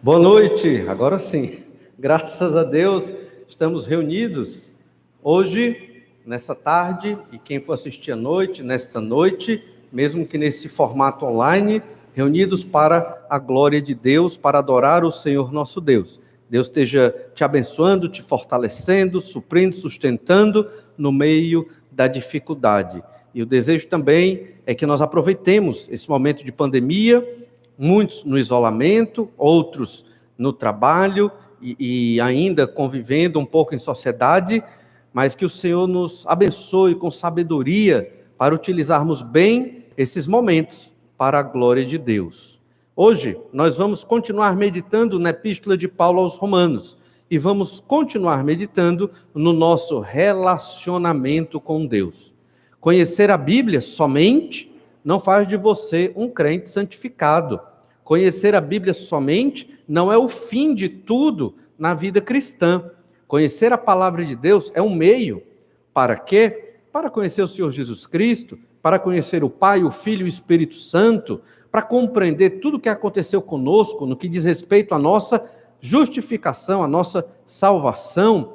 Boa noite, agora sim, graças a Deus estamos reunidos hoje, nessa tarde, e quem for assistir à noite, nesta noite, mesmo que nesse formato online, reunidos para a glória de Deus, para adorar o Senhor nosso Deus. Deus esteja te abençoando, te fortalecendo, suprindo, sustentando no meio da dificuldade. E o desejo também é que nós aproveitemos esse momento de pandemia, muitos no isolamento, outros no trabalho e ainda convivendo um pouco em sociedade, mas que o Senhor nos abençoe com sabedoria para utilizarmos bem esses momentos para a glória de Deus. Hoje nós vamos continuar meditando na Epístola de Paulo aos Romanos e vamos continuar meditando no nosso relacionamento com Deus. Conhecer a Bíblia somente não faz de você um crente santificado. Conhecer a Bíblia somente não é o fim de tudo na vida cristã. Conhecer a palavra de Deus é um meio. Para quê? Para conhecer o Senhor Jesus Cristo, para conhecer o Pai, o Filho e o Espírito Santo, para compreender tudo o que aconteceu conosco no que diz respeito à nossa justificação, à nossa salvação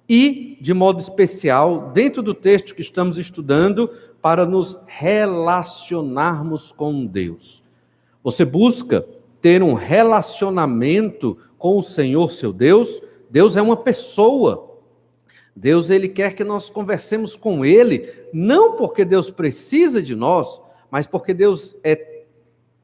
e, de modo especial, dentro do texto que estamos estudando, para nos relacionarmos com Deus. Você busca ter um relacionamento com o Senhor, seu Deus? Deus é uma pessoa. Deus, Ele quer que nós conversemos com Ele, não porque Deus precisa de nós, mas porque Deus é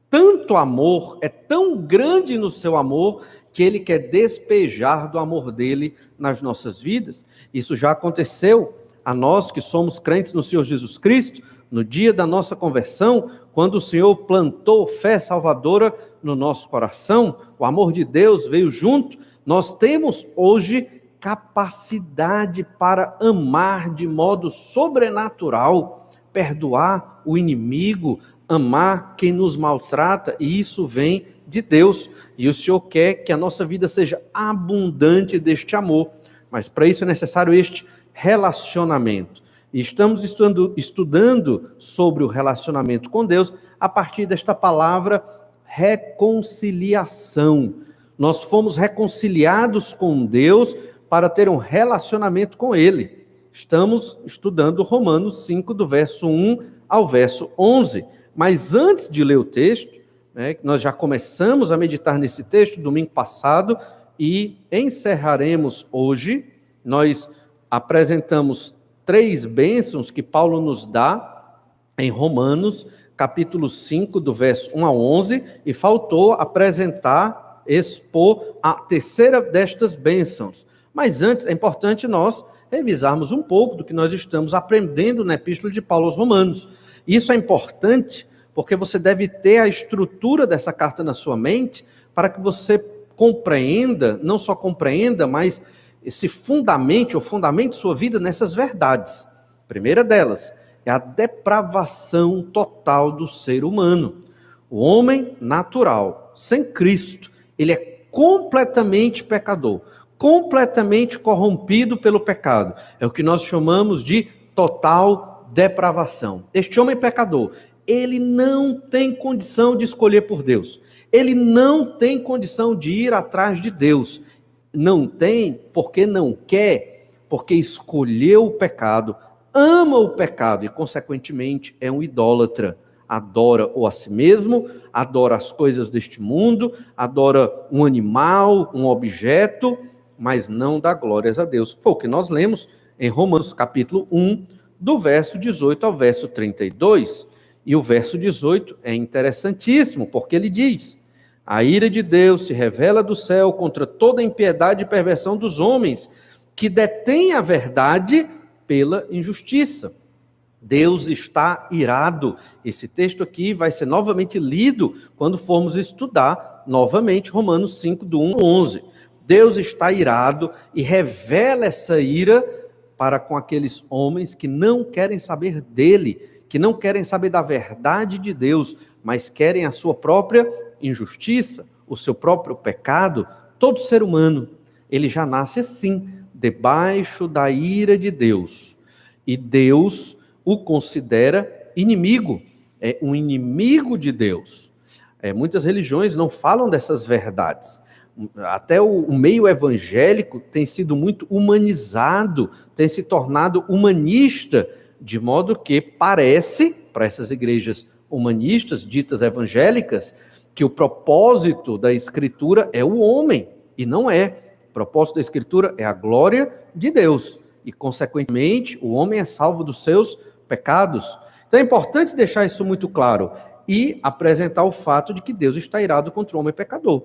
tanto amor, é tão grande no seu amor, que Ele quer despejar do amor dEle nas nossas vidas. Isso já aconteceu a nós que somos crentes no Senhor Jesus Cristo, no dia da nossa conversão, quando o Senhor plantou fé salvadora no nosso coração, o amor de Deus veio junto, nós temos hoje capacidade para amar de modo sobrenatural, perdoar o inimigo, amar quem nos maltrata, e isso vem de Deus, e o Senhor quer que a nossa vida seja abundante deste amor, mas para isso é necessário este relacionamento. E estamos estudando sobre o relacionamento com Deus a partir desta palavra reconciliação. Nós fomos reconciliados com Deus para ter um relacionamento com Ele. Estamos estudando Romanos 5, do verso 1 ao verso 11. Mas antes de ler o texto, nós já começamos a meditar nesse texto domingo passado e encerraremos hoje. Nós apresentamos 3 bênçãos que Paulo nos dá em Romanos, capítulo 5, do verso 1 ao 11, e faltou apresentar, expor a terceira destas bênçãos. Mas antes, é importante nós revisarmos um pouco do que nós estamos aprendendo na Epístola de Paulo aos Romanos. Isso é importante porque você deve ter a estrutura dessa carta na sua mente para que você compreenda, não só compreenda, mas se fundamente sua vida nessas verdades. A primeira delas é a depravação total do ser humano. O homem natural, sem Cristo, ele é completamente pecador, completamente corrompido pelo pecado. É o que nós chamamos de total depravação. Este homem pecador, ele não tem condição de escolher por Deus. Ele não tem condição de ir atrás de Deus. Não tem porque não quer, porque escolheu o pecado, ama o pecado e, consequentemente, é um idólatra. Adora ou a si mesmo, adora as coisas deste mundo, adora um animal, um objeto, mas não dá glórias a Deus. Foi o que nós lemos em Romanos capítulo 1, do verso 18 ao verso 32. E o verso 18 é interessantíssimo, porque ele diz: a ira de Deus se revela do céu contra toda impiedade e perversão dos homens, que detêm a verdade pela injustiça. Deus está irado. Esse texto aqui vai ser novamente lido quando formos estudar novamente Romanos 5, do 1 ao 11. Deus está irado e revela essa ira para com aqueles homens que não querem saber dele, que não querem saber da verdade de Deus, mas querem a sua própria injustiça, o seu próprio pecado. Todo ser humano, ele já nasce assim, debaixo da ira de Deus. E Deus o considera inimigo, é um inimigo de Deus. Muitas religiões não falam dessas verdades, Até o meio evangélico tem sido muito humanizado, tem se tornado humanista, de modo que parece, para essas igrejas humanistas, ditas evangélicas, que o propósito da Escritura é o homem, e não é. O propósito da Escritura é a glória de Deus, e, consequentemente, o homem é salvo dos seus pecados. Então é importante deixar isso muito claro, e apresentar o fato de que Deus está irado contra o homem pecador.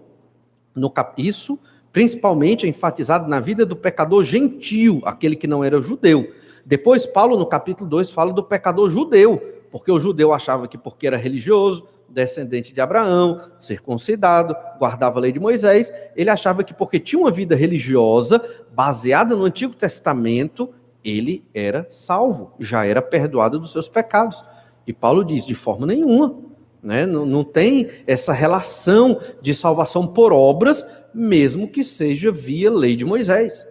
Isso, principalmente, é enfatizado na vida do pecador gentio, aquele que não era judeu. Depois, Paulo, no capítulo 2, fala do pecador judeu, porque o judeu achava que porque era religioso, descendente de Abraão, circuncidado, guardava a lei de Moisés, ele achava que porque tinha uma vida religiosa, baseada no Antigo Testamento, ele era salvo, já era perdoado dos seus pecados. E Paulo diz, de forma nenhuma, né? Não tem essa relação de salvação por obras, mesmo que seja via lei de Moisés.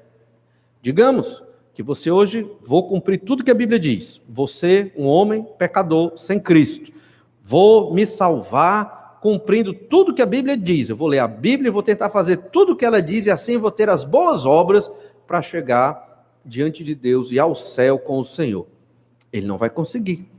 Digamos que você hoje, vou cumprir tudo que a Bíblia diz, você, um homem pecador sem Cristo, vou me salvar cumprindo tudo que a Bíblia diz, eu vou ler a Bíblia e vou tentar fazer tudo o que ela diz, e assim vou ter as boas obras para chegar diante de Deus e ao céu com o Senhor. Ele não vai conseguir.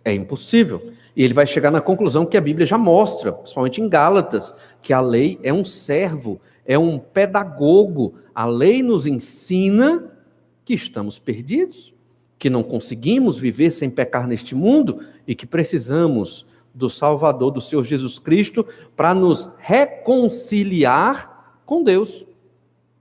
É impossível. E ele vai chegar na conclusão que a Bíblia já mostra, principalmente em Gálatas, que a lei é um servo, é um pedagogo. A lei nos ensina que estamos perdidos, que não conseguimos viver sem pecar neste mundo e que precisamos do Salvador, do Senhor Jesus Cristo, para nos reconciliar com Deus.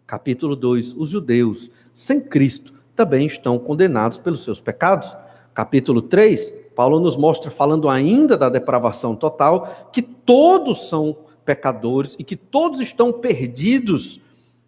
Capítulo 2, os judeus sem Cristo também estão condenados pelos seus pecados. Capítulo 3, Paulo nos mostra, falando ainda da depravação total, que todos são pecadores e que todos estão perdidos,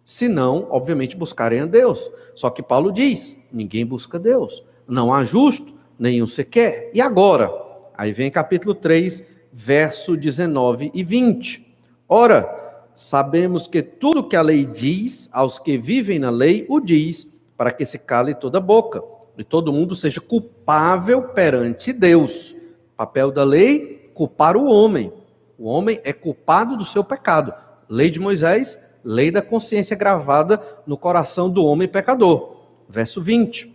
se não, obviamente, buscarem a Deus. Só que Paulo diz, ninguém busca Deus, não há justo, nenhum sequer. E agora? Aí vem capítulo 3, verso 19 e 20. Ora, sabemos que tudo que a lei diz, aos que vivem na lei, o diz, para que se cale toda boca, e todo mundo seja culpável perante Deus. O papel da lei, culpar o homem. O homem é culpado do seu pecado. Lei de Moisés, lei da consciência gravada no coração do homem pecador. Verso 20.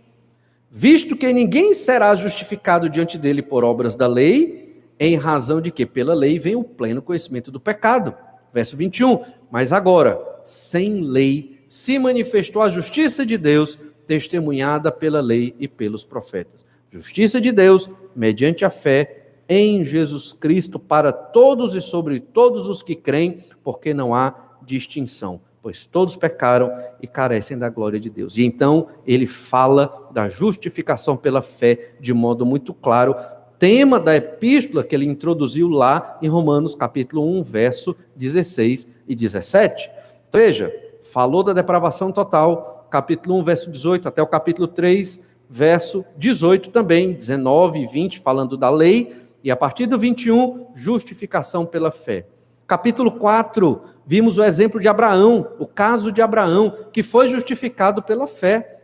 Visto que ninguém será justificado diante dele por obras da lei, em razão de que pela lei vem o pleno conhecimento do pecado. Verso 21. Mas agora, sem lei, se manifestou a justiça de Deus, testemunhada pela lei e pelos profetas. Justiça de Deus, mediante a fé em Jesus Cristo, para todos e sobre todos os que creem, porque não há distinção, pois todos pecaram e carecem da glória de Deus. E então ele fala da justificação pela fé de modo muito claro, tema da epístola que ele introduziu lá em Romanos capítulo 1, verso 16 e 17. Então, veja, falou da depravação total, capítulo 1, verso 18, até o capítulo 3, verso 18 também, 19 e 20, falando da lei, e a partir do 21, justificação pela fé. Capítulo 4, vimos o exemplo de Abraão, o caso de Abraão, que foi justificado pela fé.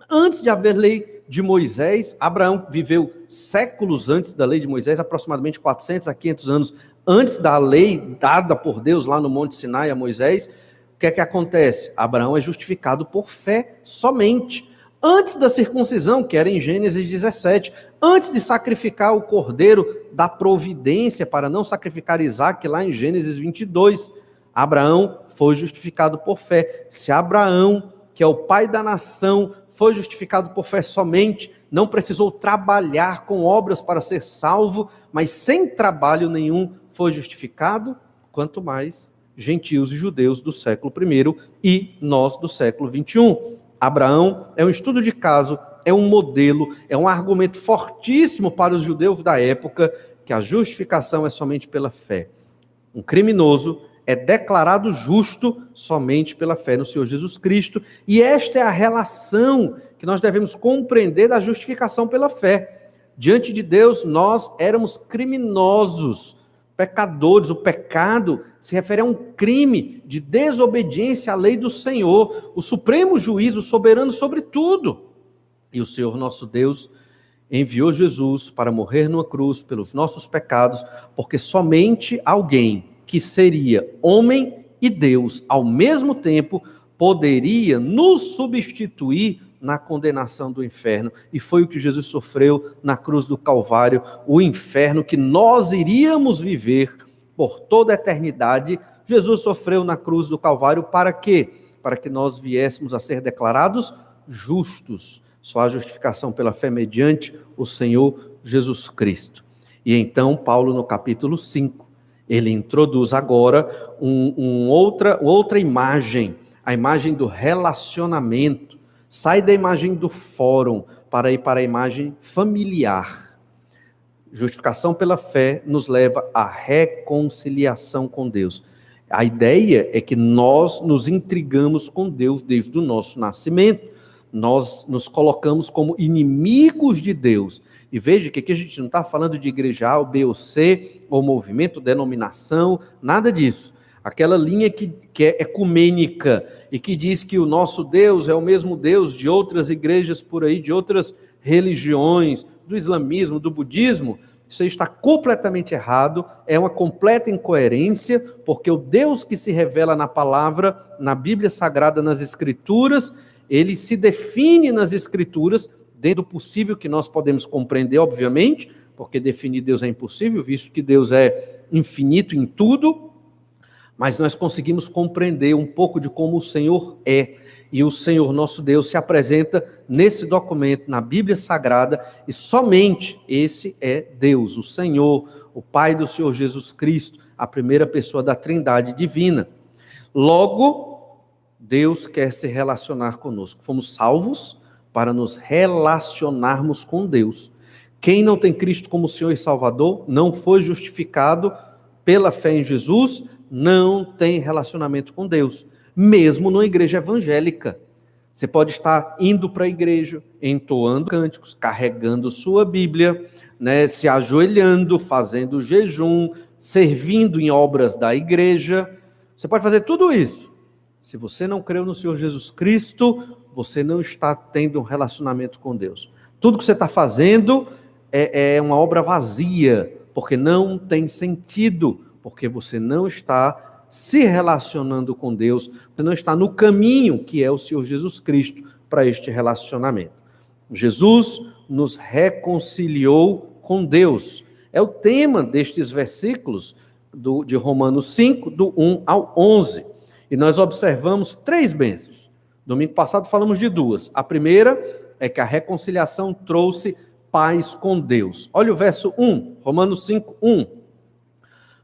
Antes de haver lei de Moisés, Abraão viveu séculos antes da lei de Moisés, aproximadamente 400 a 500 anos antes da lei dada por Deus lá no Monte Sinai a Moisés. O que é que acontece? Abraão é justificado por fé somente. Antes da circuncisão, que era em Gênesis 17, antes de sacrificar o cordeiro da providência para não sacrificar Isaque lá em Gênesis 22, Abraão foi justificado por fé. Se Abraão, que é o pai da nação, foi justificado por fé somente, não precisou trabalhar com obras para ser salvo, mas sem trabalho nenhum foi justificado, quanto mais gentios e judeus do século I e nós do século XXI. Abraão é um estudo de caso, é um modelo, é um argumento fortíssimo para os judeus da época, que a justificação é somente pela fé. Um criminoso é declarado justo somente pela fé no Senhor Jesus Cristo, e esta é a relação que nós devemos compreender da justificação pela fé. Diante de Deus, nós éramos criminosos, pecadores. O pecado se refere a um crime de desobediência à lei do Senhor, o supremo juiz, o soberano sobre tudo. E o Senhor nosso Deus enviou Jesus para morrer numa cruz pelos nossos pecados, porque somente alguém que seria homem E Deus, ao mesmo tempo, poderia nos substituir na condenação do inferno. E foi o que Jesus sofreu na cruz do Calvário, o inferno que nós iríamos viver por toda a eternidade. Jesus sofreu na cruz do Calvário para quê? Para que nós viéssemos a ser declarados justos. Só há justificação pela fé mediante o Senhor Jesus Cristo. E então, Paulo, no capítulo 5, ele introduz agora outra imagem, a imagem do relacionamento. Sai da imagem do fórum para ir para a imagem familiar. Justificação pela fé nos leva à reconciliação com Deus. A ideia é que nós nos intrigamos com Deus desde o nosso nascimento. Nós nos colocamos como inimigos de Deus. E veja que aqui a gente não está falando de igreja A, ou B ou C, ou movimento, denominação, nada disso. Aquela linha que é ecumênica e que diz que o nosso Deus é o mesmo Deus de outras igrejas por aí, de outras religiões, do islamismo, do budismo, isso aí está completamente errado, é uma completa incoerência, porque o Deus que se revela na palavra, na Bíblia Sagrada, nas Escrituras, ele se define nas Escrituras, dentro do possível que nós podemos compreender, obviamente, porque definir Deus é impossível, visto que Deus é infinito em tudo, mas nós conseguimos compreender um pouco de como o Senhor é. E o Senhor nosso Deus se apresenta nesse documento, na Bíblia Sagrada, e somente esse é Deus, o Senhor, o Pai do Senhor Jesus Cristo, a primeira pessoa da Trindade divina. Logo, Deus quer se relacionar conosco. Fomos salvos para nos relacionarmos com Deus. Quem não tem Cristo como Senhor e Salvador, não foi justificado pela fé em Jesus, não tem relacionamento com Deus. Mesmo numa igreja evangélica. Você pode estar indo para a igreja, entoando cânticos, carregando sua Bíblia, né, se ajoelhando, fazendo jejum, servindo em obras da igreja. Você pode fazer tudo isso. Se você não creu no Senhor Jesus Cristo, você não está tendo um relacionamento com Deus. Tudo que você está fazendo é uma obra vazia, porque não tem sentido, porque você não está se relacionando com Deus, você não está no caminho que é o Senhor Jesus Cristo para este relacionamento. Jesus nos reconciliou com Deus. É o tema destes versículos de Romanos 5, do 1 ao 11. E nós observamos 3 bênçãos. Domingo passado falamos de 2. A primeira é que a reconciliação trouxe paz com Deus. Olha o verso 1, Romanos 5, 1.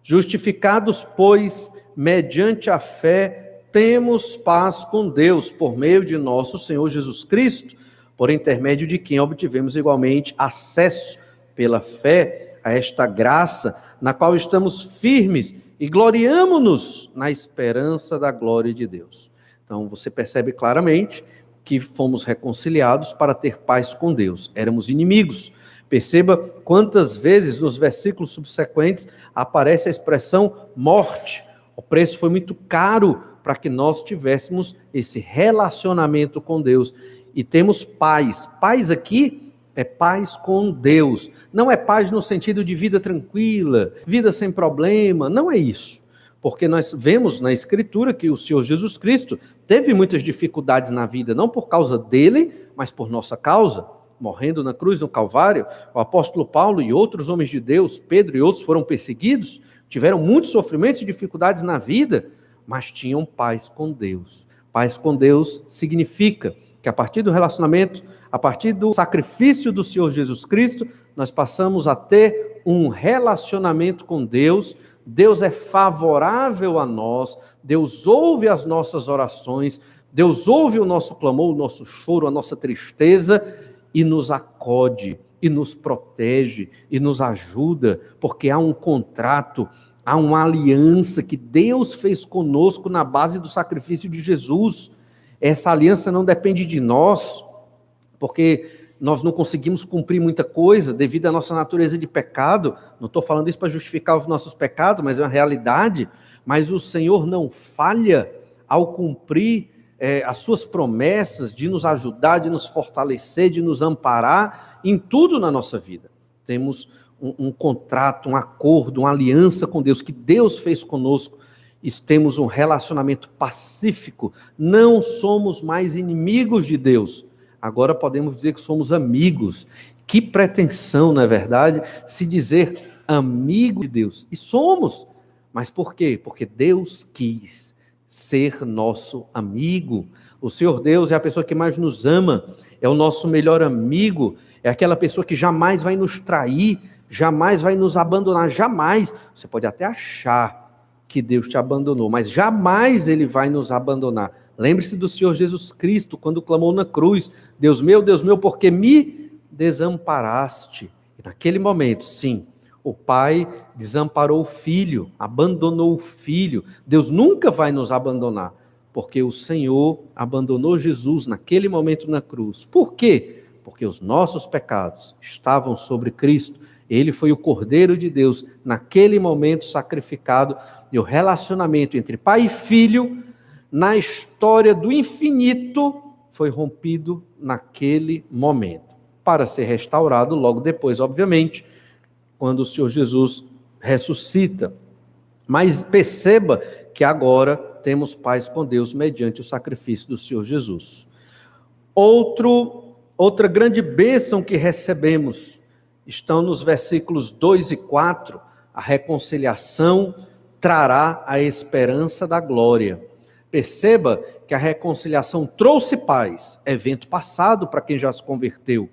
Justificados, pois, mediante a fé, temos paz com Deus, por meio de nosso Senhor Jesus Cristo, por intermédio de quem obtivemos igualmente acesso pela fé a esta graça, na qual estamos firmes e gloriamo-nos na esperança da glória de Deus. Então você percebe claramente que fomos reconciliados para ter paz com Deus. Éramos inimigos. Perceba quantas vezes nos versículos subsequentes aparece a expressão morte. O preço foi muito caro para que nós tivéssemos esse relacionamento com Deus. E temos paz. Paz aqui é paz com Deus. Não é paz no sentido de vida tranquila, vida sem problema. Não é isso. Porque nós vemos na Escritura que o Senhor Jesus Cristo teve muitas dificuldades na vida, não por causa dele, mas por nossa causa. Morrendo na cruz do Calvário, o apóstolo Paulo e outros homens de Deus, Pedro e outros, foram perseguidos, tiveram muitos sofrimentos e dificuldades na vida, mas tinham paz com Deus. Paz com Deus significa que a partir do relacionamento, a partir do sacrifício do Senhor Jesus Cristo, nós passamos a ter um relacionamento com Deus. Deus é favorável a nós, Deus ouve as nossas orações, Deus ouve o nosso clamor, o nosso choro, a nossa tristeza, e nos acode, e nos protege, e nos ajuda, porque há um contrato, há uma aliança que Deus fez conosco na base do sacrifício de Jesus. Essa aliança não depende de nós, porque nós não conseguimos cumprir muita coisa devido à nossa natureza de pecado. Não estou falando isso para justificar os nossos pecados, mas é uma realidade. Mas o Senhor não falha ao cumprir as suas promessas de nos ajudar, de nos fortalecer, de nos amparar em tudo na nossa vida. Temos um contrato, um acordo, uma aliança com Deus, que Deus fez conosco, temos um relacionamento pacífico, não somos mais inimigos de Deus, agora podemos dizer que somos amigos. Que pretensão, não é verdade? Se dizer amigo de Deus. E somos. Mas por quê? Porque Deus quis ser nosso amigo. O Senhor Deus é a pessoa que mais nos ama, é o nosso melhor amigo, é aquela pessoa que jamais vai nos trair, jamais vai nos abandonar, jamais. Você pode até achar que Deus te abandonou, mas jamais Ele vai nos abandonar. Lembre-se do Senhor Jesus Cristo, quando clamou na cruz: Deus meu, por que me desamparaste? E naquele momento, sim, o Pai desamparou o Filho, abandonou o Filho. Deus nunca vai nos abandonar, porque o Senhor abandonou Jesus naquele momento na cruz. Por quê? Porque os nossos pecados estavam sobre Cristo. Ele foi o Cordeiro de Deus naquele momento sacrificado, e o relacionamento entre pai e filho na história do infinito foi rompido naquele momento, para ser restaurado logo depois, obviamente, quando o Senhor Jesus ressuscita. Mas perceba que agora temos paz com Deus mediante o sacrifício do Senhor Jesus. Outra grande bênção que recebemos estão nos versículos 2 e 4, a reconciliação trará a esperança da glória. Perceba que a reconciliação trouxe paz, evento passado para quem já se converteu.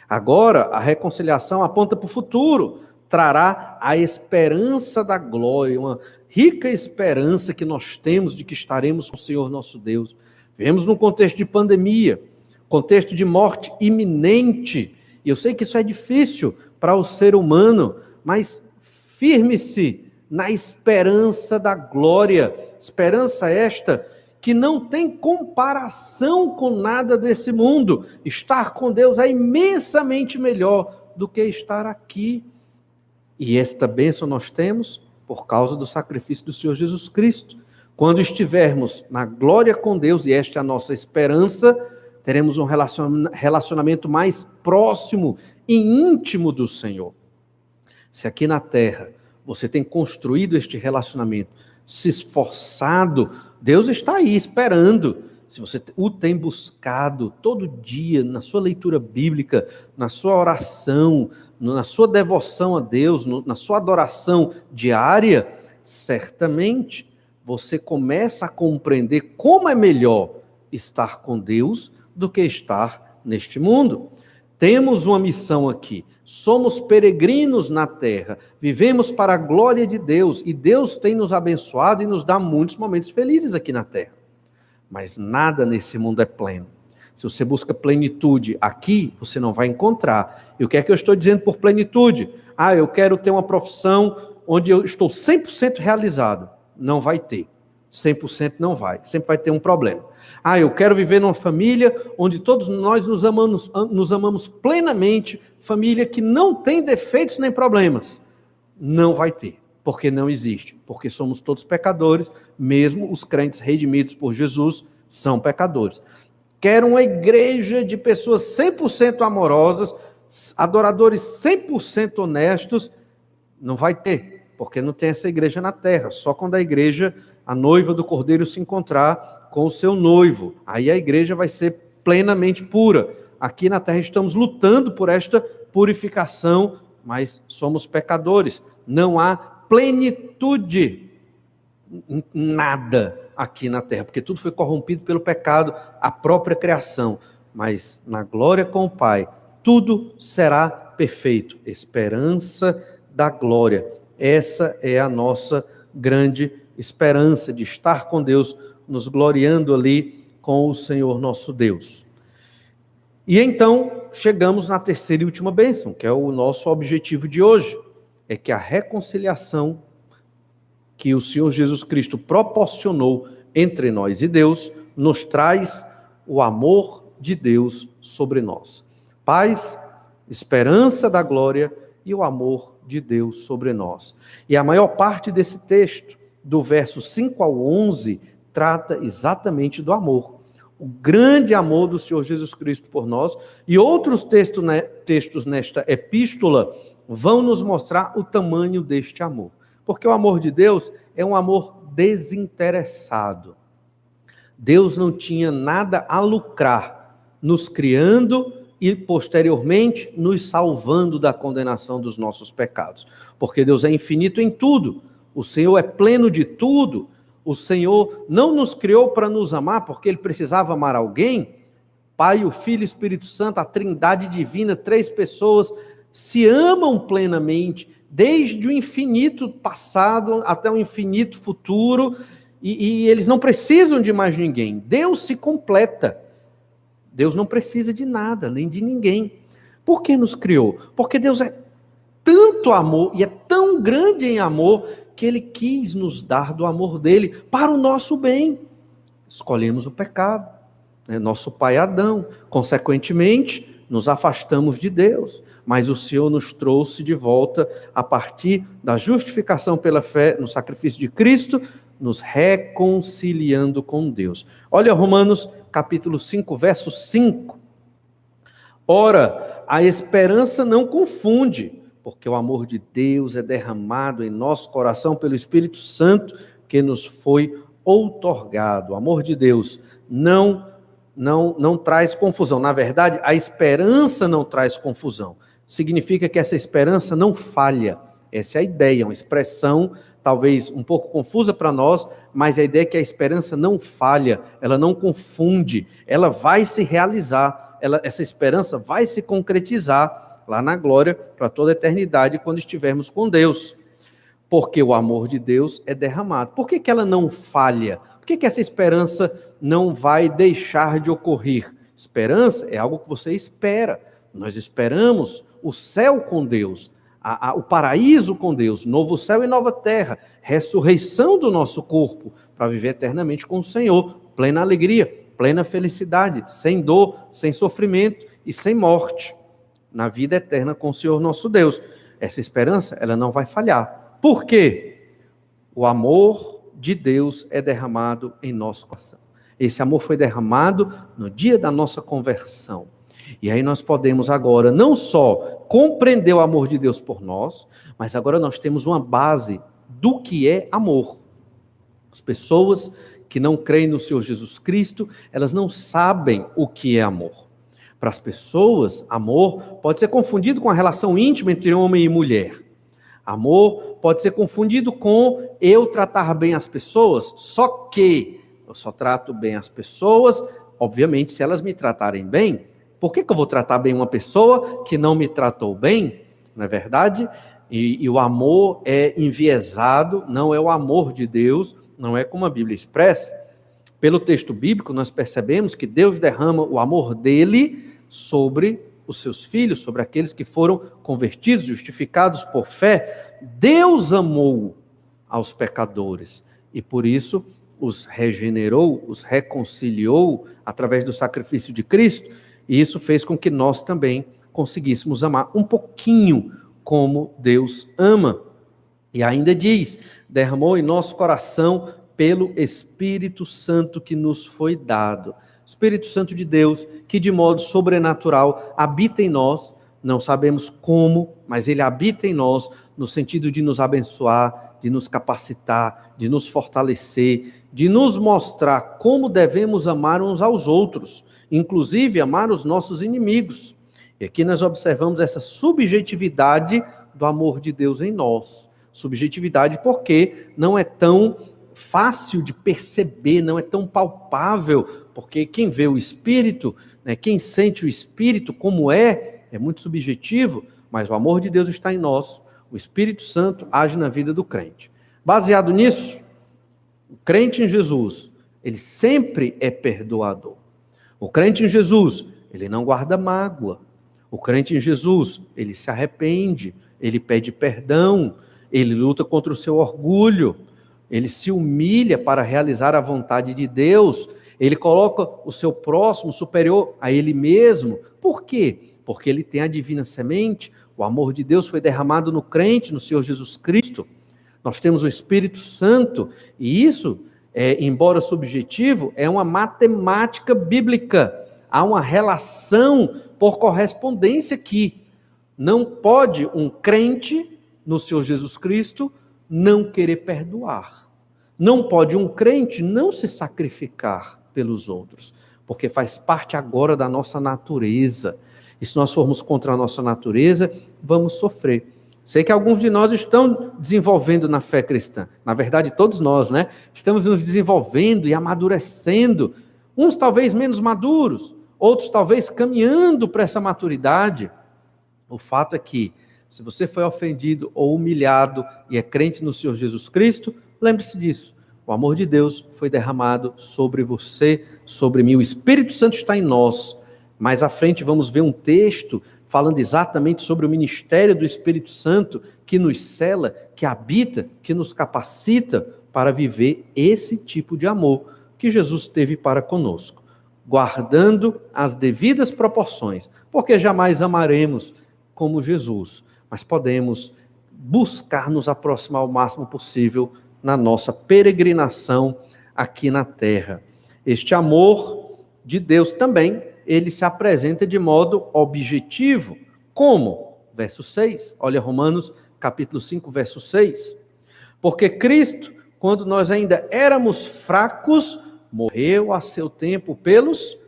Agora, a reconciliação aponta para o futuro, trará a esperança da glória, uma rica esperança que nós temos de que estaremos com o Senhor nosso Deus. Vivemos num contexto de pandemia, contexto de morte iminente, e eu sei que isso é difícil para o ser humano, mas firme-se na esperança da glória, esperança esta que não tem comparação com nada desse mundo. Estar com Deus é imensamente melhor do que estar aqui. E esta bênção nós temos por causa do sacrifício do Senhor Jesus Cristo. Quando estivermos na glória com Deus, e esta é a nossa esperança, teremos um relacionamento mais próximo e íntimo do Senhor. Se aqui na terra você tem construído este relacionamento, se esforçado, Deus está aí esperando. Se você o tem buscado todo dia, na sua leitura bíblica, na sua oração, na sua devoção a Deus, na sua adoração diária, certamente você começa a compreender como é melhor estar com Deus do que estar neste mundo. Temos uma missão aqui, somos peregrinos na terra, vivemos para a glória de Deus, e Deus tem nos abençoado e nos dá muitos momentos felizes aqui na terra. Mas nada nesse mundo é pleno. Se você busca plenitude aqui, você não vai encontrar. E o que é que eu estou dizendo por plenitude? Eu quero ter uma profissão onde eu estou 100% realizado. Não vai ter. 100% não vai. Sempre vai ter um problema. Eu quero viver numa família onde todos nós nos amamos plenamente, família que não tem defeitos nem problemas. Não vai ter, porque não existe, porque somos todos pecadores, mesmo os crentes redimidos por Jesus são pecadores. Quero uma igreja de pessoas 100% amorosas, adoradores 100% honestos, não vai ter, porque não tem essa igreja na terra, só quando a igreja, a noiva do Cordeiro, se encontrar com o seu noivo, aí a igreja vai ser plenamente pura. Aqui na terra estamos lutando por esta purificação, mas somos pecadores. Não há plenitude em nada aqui na terra, porque tudo foi corrompido pelo pecado, a própria criação. Mas na glória com o Pai, tudo será perfeito. Esperança da glória. Essa é a nossa grande esperança de estar com Deus, nos gloriando ali com o Senhor nosso Deus. E então, chegamos na terceira e última bênção, que é o nosso objetivo de hoje, é que a reconciliação que o Senhor Jesus Cristo proporcionou entre nós e Deus, nos traz o amor de Deus sobre nós. Paz, esperança da glória e o amor de Deus sobre nós. E a maior parte desse texto, do verso 5 ao 11, trata exatamente do amor. O grande amor do Senhor Jesus Cristo por nós, e outros textos nesta epístola vão nos mostrar o tamanho deste amor. Porque o amor de Deus é um amor desinteressado. Deus não tinha nada a lucrar nos criando e posteriormente nos salvando da condenação dos nossos pecados. Porque Deus é infinito em tudo, o Senhor é pleno de tudo, o Senhor não nos criou para nos amar porque Ele precisava amar alguém. Pai, o Filho e o Espírito Santo, a Trindade divina, 3 pessoas, se amam plenamente, desde o infinito passado até o infinito futuro, e eles não precisam de mais ninguém. Deus se completa. Deus não precisa de nada, nem de ninguém. Por que nos criou? Porque Deus é tanto amor, e é tão grande em amor, que Ele quis nos dar do amor dEle, para o nosso bem. Escolhemos o pecado, nosso pai Adão, consequentemente, nos afastamos de Deus, mas o Senhor nos trouxe de volta, a partir da justificação pela fé no sacrifício de Cristo, nos reconciliando com Deus. Olha Romanos capítulo 5, verso 5. Ora, a esperança não confunde, porque o amor de Deus é derramado em nosso coração pelo Espírito Santo que nos foi outorgado. O amor de Deus não traz confusão. Na verdade, a esperança não traz confusão. Significa que essa esperança não falha. Essa é a ideia, uma expressão talvez um pouco confusa para nós, mas a ideia é que a esperança não falha, ela não confunde, ela vai se realizar, essa esperança vai se concretizar lá na glória para toda a eternidade quando estivermos com Deus. Porque o amor de Deus é derramado. Por que ela não falha? Por que essa esperança não vai deixar de ocorrer? Esperança é algo que você espera. Nós esperamos o céu com Deus, o paraíso com Deus, novo céu e nova terra, ressurreição do nosso corpo, para viver eternamente com o Senhor, plena alegria, plena felicidade, sem dor, sem sofrimento e sem morte, na vida eterna com o Senhor nosso Deus. Essa esperança, ela não vai falhar. Por quê? O amor de Deus é derramado em nosso coração. Esse amor foi derramado no dia da nossa conversão. E aí nós podemos agora não só compreender o amor de Deus por nós, mas agora nós temos uma base do que é amor. As pessoas que não creem no Senhor Jesus Cristo, elas não sabem o que é amor. Para as pessoas, amor pode ser confundido com a relação íntima entre homem e mulher. Amor pode ser confundido com eu tratar bem as pessoas, só que eu só trato bem as pessoas, obviamente, se elas me tratarem bem. Por que eu vou tratar bem uma pessoa que não me tratou bem? Não é verdade? E o amor é enviesado, não é o amor de Deus, não é como a Bíblia expressa. Pelo texto bíblico, nós percebemos que Deus derrama o amor dele sobre os seus filhos, sobre aqueles que foram convertidos, justificados por fé. Deus amou aos pecadores e por isso os regenerou, os reconciliou através do sacrifício de Cristo, e isso fez com que nós também conseguíssemos amar um pouquinho como Deus ama. E ainda diz, derramou em nosso coração pelo Espírito Santo que nos foi dado. Espírito Santo de Deus, que de modo sobrenatural habita em nós, não sabemos como, mas ele habita em nós no sentido de nos abençoar, de nos capacitar, de nos fortalecer, de nos mostrar como devemos amar uns aos outros, inclusive amar os nossos inimigos. E aqui nós observamos essa subjetividade do amor de Deus em nós. Subjetividade porque não é tão fácil de perceber, não é tão palpável, porque quem vê o Espírito, quem sente o Espírito como é muito subjetivo, mas o amor de Deus está em nós, o Espírito Santo age na vida do crente. Baseado nisso, o crente em Jesus, ele sempre é perdoador. O crente em Jesus, ele não guarda mágoa. O crente em Jesus, ele se arrepende, ele pede perdão, ele luta contra o seu orgulho, ele se humilha para realizar a vontade de Deus, ele coloca o seu próximo superior a ele mesmo. Por quê? Porque ele tem a divina semente, o amor de Deus foi derramado no crente, no Senhor Jesus Cristo. Nós temos o Espírito Santo, e isso, embora subjetivo, é uma matemática bíblica. Há uma relação por correspondência aqui. Não pode um crente no Senhor Jesus Cristo não querer perdoar. Não pode um crente não se sacrificar pelos outros, porque faz parte agora da nossa natureza. E se nós formos contra a nossa natureza, vamos sofrer. Sei que alguns de nós estão desenvolvendo na fé cristã. Na verdade, todos nós, né? Estamos nos desenvolvendo e amadurecendo. Uns talvez menos maduros, outros talvez caminhando para essa maturidade. O fato é que, se você foi ofendido ou humilhado e é crente no Senhor Jesus Cristo, lembre-se disso. O amor de Deus foi derramado sobre você, sobre mim. O Espírito Santo está em nós. Mais à frente vamos ver um texto falando exatamente sobre o ministério do Espírito Santo, que nos cela, que habita, que nos capacita para viver esse tipo de amor que Jesus teve para conosco, guardando as devidas proporções, porque jamais amaremos como Jesus, mas podemos buscar nos aproximar o máximo possível na nossa peregrinação aqui na terra. Este amor de Deus também, ele se apresenta de modo objetivo. Como? Verso 6, olha Romanos capítulo 5, verso 6. Porque Cristo, quando nós ainda éramos fracos, morreu a seu tempo pelos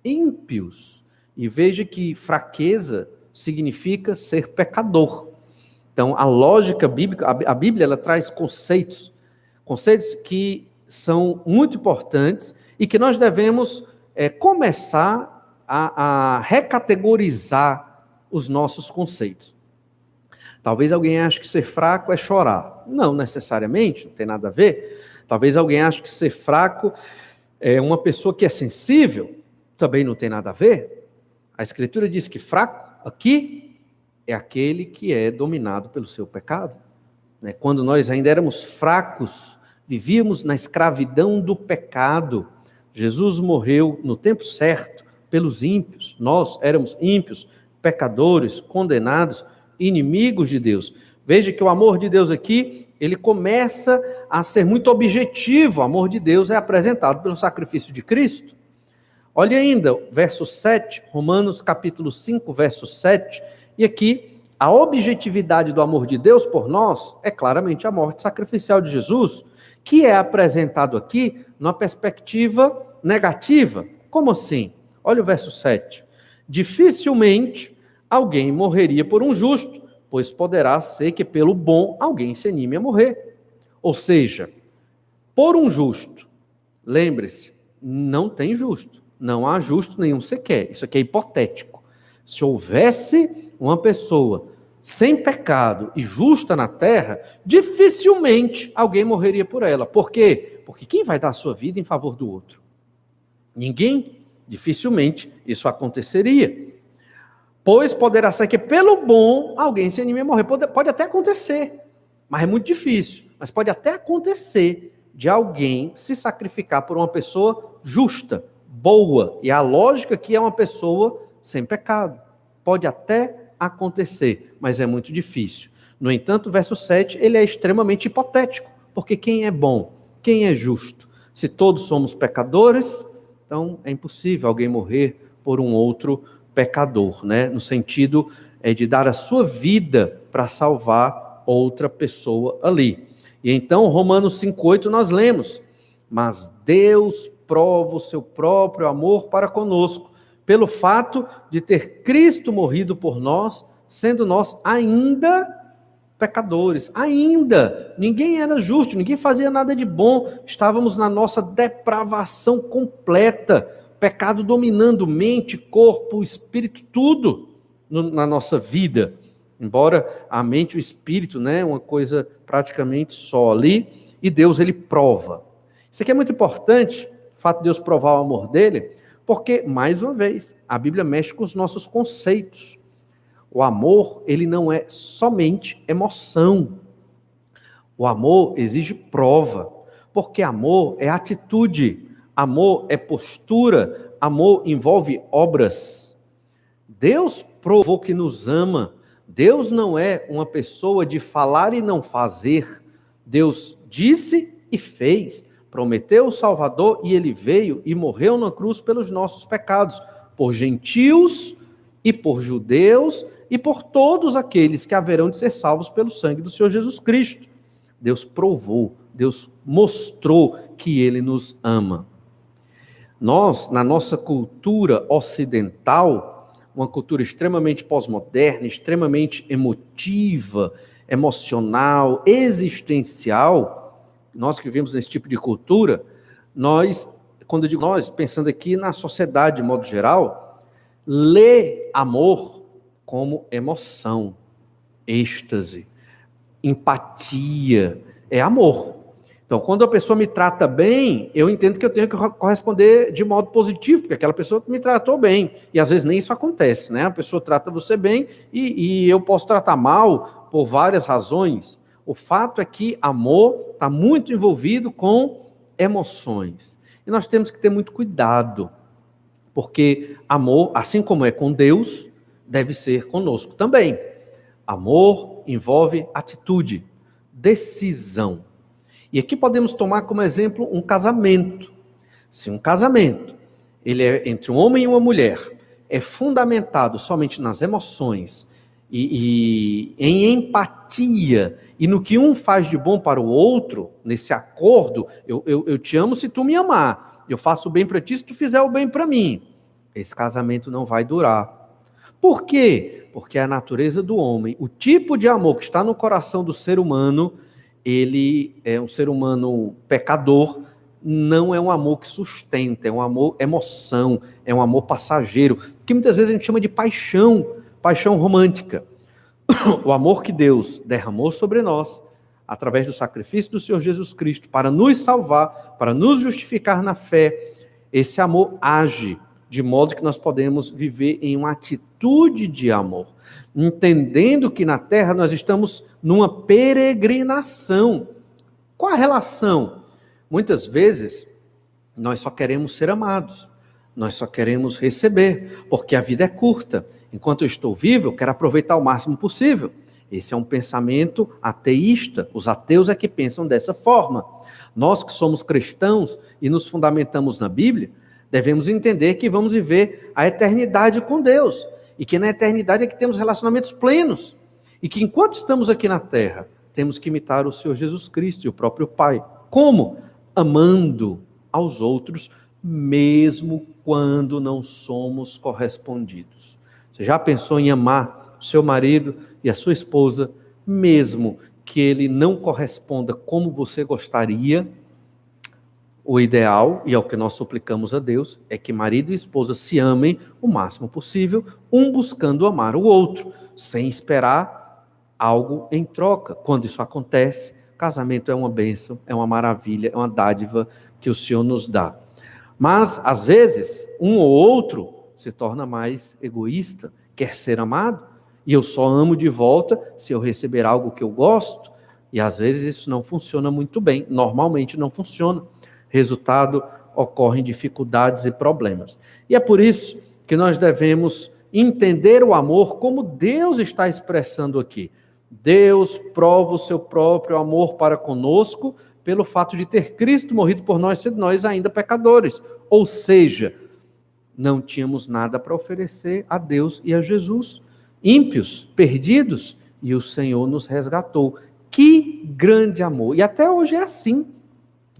ímpios. E veja que fraqueza significa ser pecador. Então, a lógica bíblica, a Bíblia, ela traz conceitos que são muito importantes e que nós devemos começar a recategorizar os nossos conceitos. Talvez alguém ache que ser fraco é chorar. Não necessariamente, não tem nada a ver. Talvez alguém ache que ser fraco é uma pessoa que é sensível. Também não tem nada a ver. A Escritura diz que fraco, aqui, é aquele que é dominado pelo seu pecado. Quando nós ainda éramos fracos, vivíamos na escravidão do pecado, Jesus morreu no tempo certo pelos ímpios. Nós éramos ímpios, pecadores, condenados, inimigos de Deus. Veja que o amor de Deus aqui, ele começa a ser muito objetivo. O amor de Deus é apresentado pelo sacrifício de Cristo. Olha ainda, verso 7, Romanos capítulo 5, verso 7, e aqui a objetividade do amor de Deus por nós é claramente a morte sacrificial de Jesus, que é apresentado aqui numa perspectiva negativa. Como assim? Olha o verso 7. Dificilmente alguém morreria por um justo, pois poderá ser que pelo bom alguém se anime a morrer. Ou seja, por um justo, lembre-se, não tem justo, não há justo nenhum sequer, isso aqui é hipotético. Se houvesse uma pessoa sem pecado e justa na terra, dificilmente alguém morreria por ela. Por quê? Porque quem vai dar a sua vida em favor do outro? Ninguém. Dificilmente isso aconteceria. Pois poderá ser que pelo bom alguém se anime a morrer. Pode até acontecer, mas é muito difícil. Mas pode até acontecer de alguém se sacrificar por uma pessoa justa, boa. E a lógica aqui é uma pessoa sem pecado. Pode até acontecer, mas é muito difícil. No entanto, o verso 7, ele é extremamente hipotético, porque quem é bom? Quem é justo? Se todos somos pecadores, então é impossível alguém morrer por um outro pecador, no sentido de dar a sua vida para salvar outra pessoa ali. E então, Romanos 5,8 nós lemos, mas Deus prova o seu próprio amor para conosco, pelo fato de ter Cristo morrido por nós, sendo nós ainda pecadores, ainda. Ninguém era justo, ninguém fazia nada de bom, estávamos na nossa depravação completa, pecado dominando mente, corpo, espírito, tudo na nossa vida. Embora a mente e o espírito, uma coisa praticamente só ali, e Deus, ele prova. Isso aqui é muito importante, o fato de Deus provar o amor dele, porque, mais uma vez, a Bíblia mexe com os nossos conceitos. O amor, ele não é somente emoção. O amor exige prova, porque amor é atitude, amor é postura, amor envolve obras. Deus provou que nos ama. Deus não é uma pessoa de falar e não fazer. Deus disse e fez. Prometeu o Salvador e ele veio e morreu na cruz pelos nossos pecados, por gentios e por judeus e por todos aqueles que haverão de ser salvos pelo sangue do Senhor Jesus Cristo. Deus provou, Deus mostrou que Ele nos ama. Nós, na nossa cultura ocidental, uma cultura extremamente pós-moderna, extremamente emotiva, emocional, existencial, nós que vivemos nesse tipo de cultura, nós, quando eu digo nós, pensando aqui na sociedade de modo geral, lê amor como emoção, êxtase, empatia, é amor. Então, quando a pessoa me trata bem, eu entendo que eu tenho que corresponder de modo positivo, porque aquela pessoa me tratou bem. E às vezes nem isso acontece, né? A pessoa trata você bem e eu posso tratar mal por várias razões. O fato é que amor está muito envolvido com emoções. E nós temos que ter muito cuidado, porque amor, assim como é com Deus, deve ser conosco também. Amor envolve atitude, decisão. E aqui podemos tomar como exemplo um casamento. Se um casamento, ele é entre um homem e uma mulher, é fundamentado somente nas emoções e em empatia e no que um faz de bom para o outro, nesse acordo, eu te amo se tu me amar, eu faço o bem para ti se tu fizer o bem para mim, esse casamento não vai durar. Por quê? Porque a natureza do homem, o tipo de amor que está no coração do ser humano, ele é um ser humano pecador, não é um amor que sustenta, é um amor emoção, é um amor passageiro, que muitas vezes a gente chama de paixão romântica. O amor que Deus derramou sobre nós, através do sacrifício do Senhor Jesus Cristo, para nos salvar, para nos justificar na fé, esse amor age de modo que nós podemos viver em uma atitude de amor, entendendo que na terra nós estamos numa peregrinação. Qual a relação? Muitas vezes, nós só queremos ser amados, nós só queremos receber, porque a vida é curta. Enquanto eu estou vivo, eu quero aproveitar o máximo possível. Esse é um pensamento ateísta, os ateus é que pensam dessa forma. Nós que somos cristãos e nos fundamentamos na Bíblia, devemos entender que vamos viver a eternidade com Deus, e que na eternidade é que temos relacionamentos plenos, e que enquanto estamos aqui na terra, temos que imitar o Senhor Jesus Cristo e o próprio Pai. Como? Amando aos outros, mesmo quando não somos correspondidos. Você já pensou em amar o seu marido e a sua esposa, mesmo que ele não corresponda como você gostaria? O ideal, e é o que nós suplicamos a Deus, é que marido e esposa se amem o máximo possível, um buscando amar o outro, sem esperar algo em troca. Quando isso acontece, casamento é uma bênção, é uma maravilha, é uma dádiva que o Senhor nos dá. Mas, às vezes, um ou outro se torna mais egoísta, quer ser amado, e eu só amo de volta se eu receber algo que eu gosto, e às vezes isso não funciona muito bem, normalmente não funciona. Resultado, ocorrem dificuldades e problemas. E é por isso que nós devemos entender o amor como Deus está expressando aqui. Deus prova o seu próprio amor para conosco pelo fato de ter Cristo morrido por nós, sendo nós ainda pecadores. Ou seja, não tínhamos nada para oferecer a Deus e a Jesus. Ímpios, perdidos, e o Senhor nos resgatou. Que grande amor! E até hoje é assim.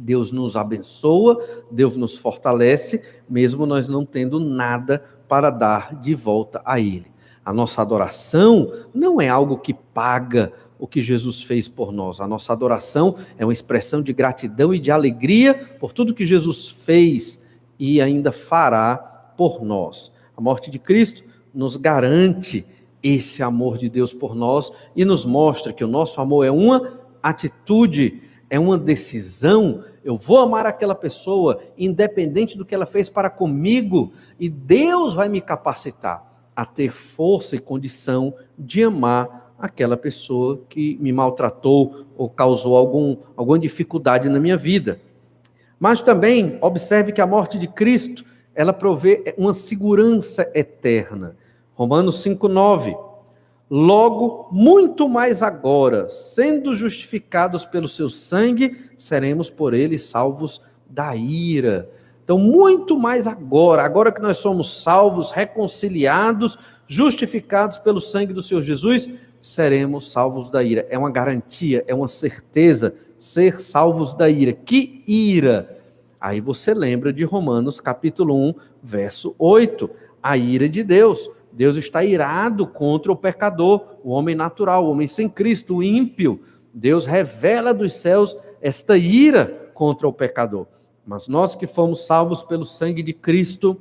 Deus nos abençoa, Deus nos fortalece, mesmo nós não tendo nada para dar de volta a Ele. A nossa adoração não é algo que paga o que Jesus fez por nós. A nossa adoração é uma expressão de gratidão e de alegria por tudo que Jesus fez e ainda fará por nós. A morte de Cristo nos garante esse amor de Deus por nós e nos mostra que o nosso amor é uma atitude, é uma decisão. Eu vou amar aquela pessoa, independente do que ela fez para comigo, e Deus vai me capacitar a ter força e condição de amar aquela pessoa que me maltratou ou causou alguma dificuldade na minha vida. Mas também observe que a morte de Cristo, ela provê uma segurança eterna. Romanos 5:9. Logo, muito mais agora, sendo justificados pelo seu sangue, seremos por ele salvos da ira. Então, muito mais agora que nós somos salvos, reconciliados, justificados pelo sangue do Senhor Jesus, seremos salvos da ira. É uma garantia, é uma certeza ser salvos da ira. Que ira? Aí você lembra de Romanos capítulo 1, verso 8. A ira de Deus. Deus está irado contra o pecador, o homem natural, o homem sem Cristo, o ímpio. Deus revela dos céus esta ira contra o pecador. Mas nós que fomos salvos pelo sangue de Cristo,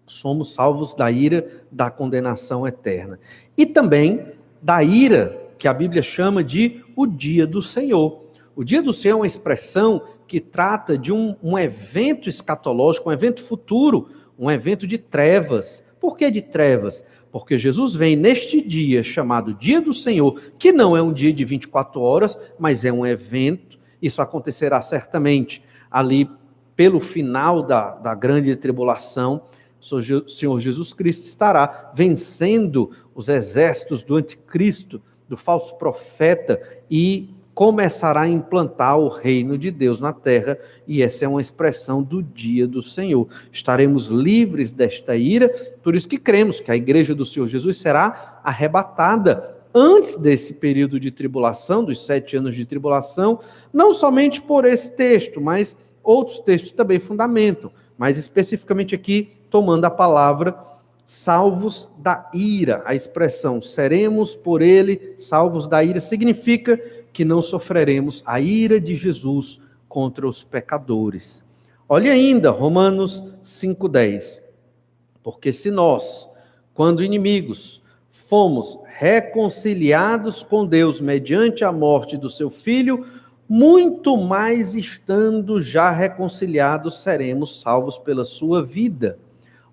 somos salvos da ira da condenação eterna. E também da ira, que a Bíblia chama de o dia do Senhor. O dia do Senhor é uma expressão que trata de um evento escatológico, um evento futuro, um evento de trevas. Por que de trevas? Porque Jesus vem neste dia chamado Dia do Senhor, que não é um dia de 24 horas, mas é um evento. Isso acontecerá certamente ali pelo final da grande tribulação. O Senhor Jesus Cristo estará vencendo os exércitos do anticristo, do falso profeta, e começará a implantar o reino de Deus na terra, e essa é uma expressão do dia do Senhor. Estaremos livres desta ira, por isso que cremos que a igreja do Senhor Jesus será arrebatada antes desse período de tribulação, dos 7 anos de tribulação, não somente por esse texto, mas outros textos também fundamentam, mas especificamente aqui, tomando a palavra salvos da ira. A expressão seremos por ele salvos da ira significa que não sofreremos a ira de Jesus contra os pecadores. Olhe ainda Romanos 5,10. Porque se nós, quando inimigos, fomos reconciliados com Deus mediante a morte do seu Filho, muito mais estando já reconciliados, seremos salvos pela sua vida.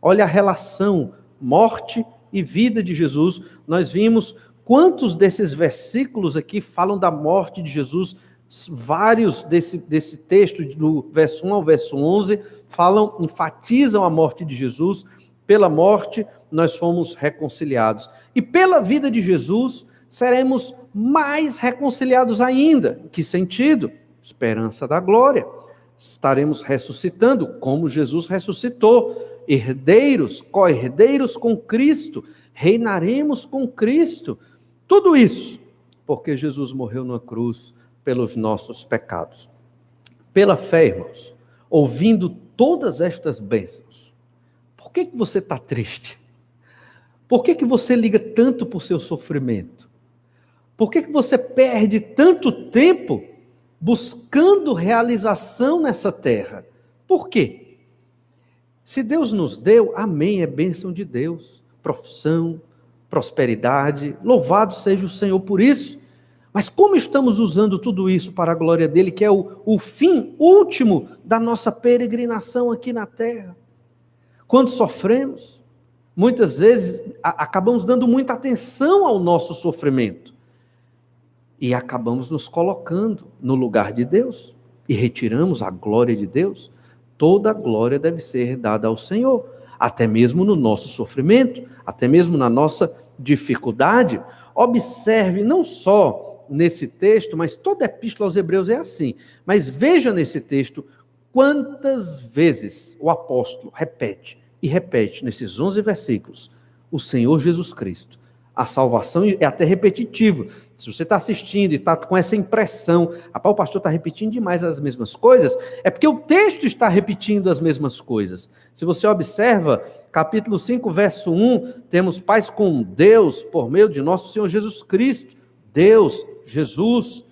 Olha a relação morte e vida de Jesus. Nós vimos quantos desses versículos aqui falam da morte de Jesus. Vários desse texto, do verso 1 ao verso 11, enfatizam a morte de Jesus. Pela morte nós fomos reconciliados. E pela vida de Jesus seremos mais reconciliados ainda. Em que sentido? Esperança da glória. Estaremos ressuscitando como Jesus ressuscitou. Herdeiros, co-herdeiros com Cristo. Reinaremos com Cristo. Tudo isso porque Jesus morreu na cruz pelos nossos pecados. Pela fé, irmãos, ouvindo todas estas bênçãos, por que você está triste? Por que você liga tanto para o seu sofrimento? Por que você perde tanto tempo buscando realização nessa terra? Por quê? Se Deus nos deu, amém, é bênção de Deus, profissão, prosperidade, louvado seja o Senhor por isso. Mas como estamos usando tudo isso para a glória dele, que é o fim último da nossa peregrinação aqui na terra? Quando sofremos, muitas vezes acabamos dando muita atenção ao nosso sofrimento e acabamos nos colocando no lugar de Deus e retiramos a glória de Deus. Toda a glória deve ser dada ao Senhor, até mesmo no nosso sofrimento, até mesmo na nossa dificuldade. Observe, não só nesse texto, mas toda a epístola aos Hebreus é assim. Mas veja nesse texto quantas vezes o apóstolo repete e repete nesses 11 versículos o Senhor Jesus Cristo. A salvação é até repetitivo. Se você está assistindo e está com essa impressão, o pastor está repetindo demais as mesmas coisas, é porque o texto está repetindo as mesmas coisas. Se você observa, capítulo 5, verso 1, temos paz com Deus por meio de nosso Senhor Jesus Cristo. Deus, Jesus.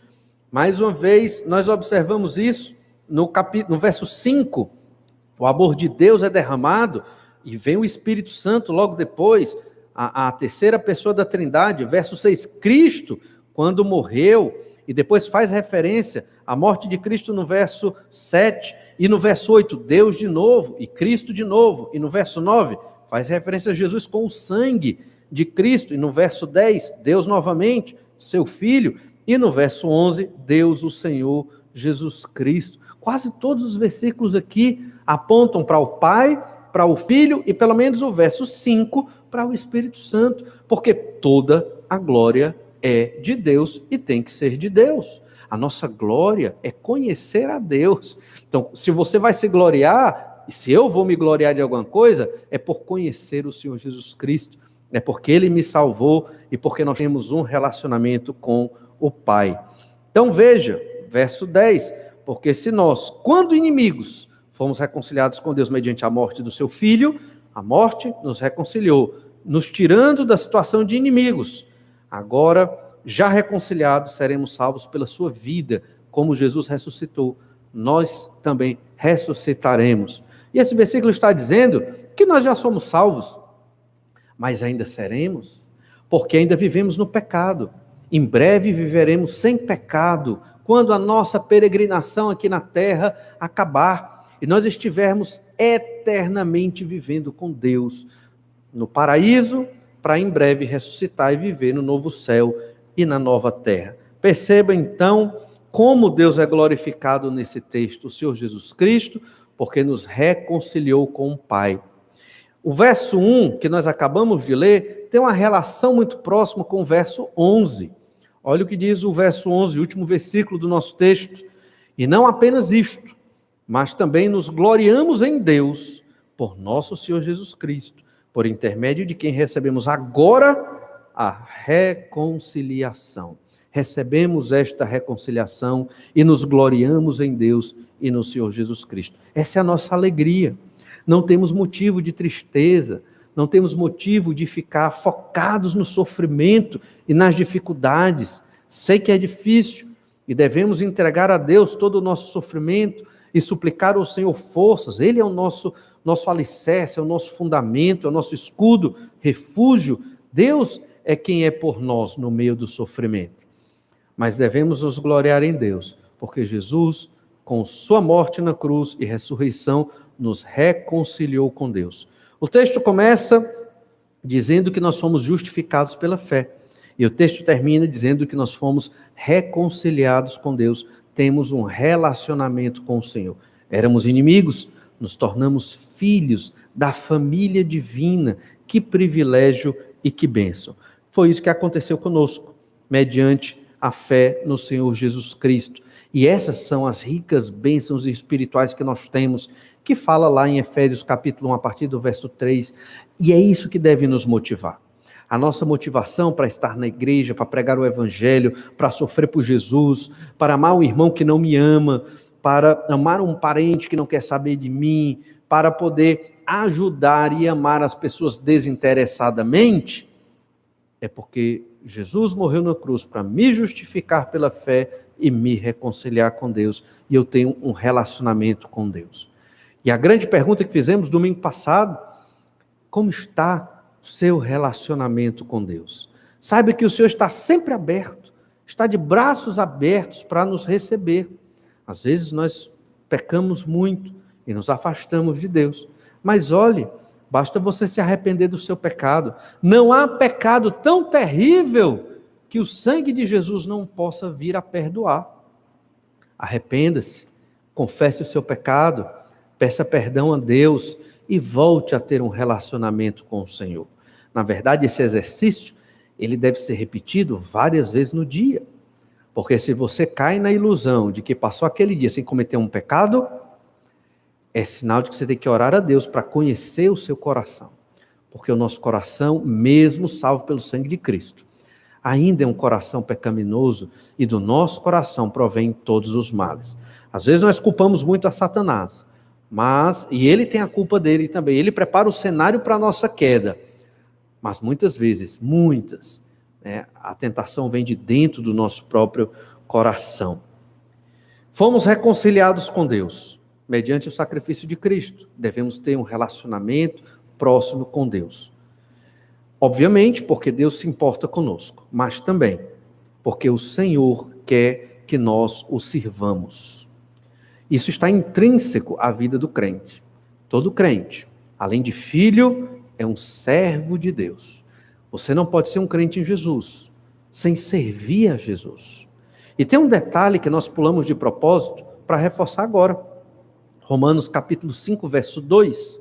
Mais uma vez, nós observamos isso no verso 5. O amor de Deus é derramado e vem o Espírito Santo logo depois. A terceira pessoa da Trindade, verso 6, Cristo, quando morreu, e depois faz referência à morte de Cristo no verso 7, e no verso 8, Deus de novo, e Cristo de novo, e no verso 9, faz referência a Jesus com o sangue de Cristo, e no verso 10, Deus novamente, seu Filho, e no verso 11, Deus o Senhor Jesus Cristo. Quase todos os versículos aqui apontam para o Pai, para o Filho, e pelo menos o verso 5, para o Espírito Santo, porque toda a glória é de Deus e tem que ser de Deus. A nossa glória é conhecer a Deus. Então, se você vai se gloriar, e se eu vou me gloriar de alguma coisa, é por conhecer o Senhor Jesus Cristo, é porque Ele me salvou e porque nós temos um relacionamento com o Pai. Então veja, Verso 10, porque se nós, quando inimigos, fomos reconciliados com Deus mediante a morte do seu Filho, a morte nos reconciliou, nos tirando da situação de inimigos. Agora, já reconciliados, seremos salvos pela sua vida, como Jesus ressuscitou. Nós também ressuscitaremos. E esse versículo está dizendo que nós já somos salvos, mas ainda seremos, porque ainda vivemos no pecado. Em breve viveremos sem pecado, quando a nossa peregrinação aqui na terra acabar e nós estivermos eternamente vivendo com Deus no paraíso, para em breve ressuscitar e viver no novo céu e na nova terra. Perceba então como Deus é glorificado nesse texto, o Senhor Jesus Cristo, porque nos reconciliou com o Pai. O verso 1, que nós acabamos de ler, tem uma relação muito próxima com o verso 11. Olha o que diz o verso 11, o último versículo do nosso texto. E não apenas isto, mas também nos gloriamos em Deus, por nosso Senhor Jesus Cristo, por intermédio de quem recebemos agora a reconciliação. Recebemos esta reconciliação e nos gloriamos em Deus e no Senhor Jesus Cristo. Essa é a nossa alegria. Não temos motivo de tristeza, não temos motivo de ficar focados no sofrimento e nas dificuldades. Sei que é difícil e devemos entregar a Deus todo o nosso sofrimento e suplicar ao Senhor forças. Ele é o nosso alicerce, é o nosso fundamento, é o nosso escudo, refúgio. Deus é quem é por nós no meio do sofrimento. Mas devemos nos gloriar em Deus, porque Jesus, com sua morte na cruz e ressurreição, nos reconciliou com Deus. O texto começa dizendo que nós fomos justificados pela fé. E o texto termina dizendo que nós fomos reconciliados com Deus. Temos um relacionamento com o Senhor. Éramos inimigos, nos tornamos filhos da família divina. Que privilégio e que bênção. Foi isso que aconteceu conosco, mediante a fé no Senhor Jesus Cristo. E essas são as ricas bênçãos espirituais que nós temos, que fala lá em Efésios capítulo 1, a partir do verso 3. E é isso que deve nos motivar. A nossa motivação para estar na igreja, para pregar o evangelho, para sofrer por Jesus, para amar um irmão que não me ama, para amar um parente que não quer saber de mim, para poder ajudar e amar as pessoas desinteressadamente, é porque Jesus morreu na cruz para me justificar pela fé e me reconciliar com Deus. E eu tenho um relacionamento com Deus. E a grande pergunta que fizemos domingo passado, como está o seu relacionamento com Deus? Saiba que o Senhor está sempre aberto, está de braços abertos para nos receber. Às vezes nós pecamos muito e nos afastamos de Deus. Mas olhe, basta você se arrepender do seu pecado. Não há pecado tão terrível que o sangue de Jesus não possa vir a perdoar. Arrependa-se, confesse o seu pecado, peça perdão a Deus e volte a ter um relacionamento com o Senhor. Na verdade, esse exercício, ele deve ser repetido várias vezes no dia. Porque se você cai na ilusão de que passou aquele dia sem cometer um pecado, é sinal de que você tem que orar a Deus para conhecer o seu coração. Porque o nosso coração, mesmo salvo pelo sangue de Cristo, ainda é um coração pecaminoso e do nosso coração provém todos os males. Às vezes nós culpamos muito a Satanás, e ele tem a culpa dele também. Ele prepara o cenário para a nossa queda. Mas muitas vezes, a tentação vem de dentro do nosso próprio coração. Fomos reconciliados com Deus, mediante o sacrifício de Cristo. Devemos ter um relacionamento próximo com Deus. Obviamente, porque Deus se importa conosco, mas também porque o Senhor quer que nós o sirvamos. Isso está intrínseco à vida do crente. Todo crente, além de filho, é um servo de Deus. Você não pode ser um crente em Jesus sem servir a Jesus. E tem um detalhe que nós pulamos de propósito para reforçar agora. Romanos capítulo 5, verso 2.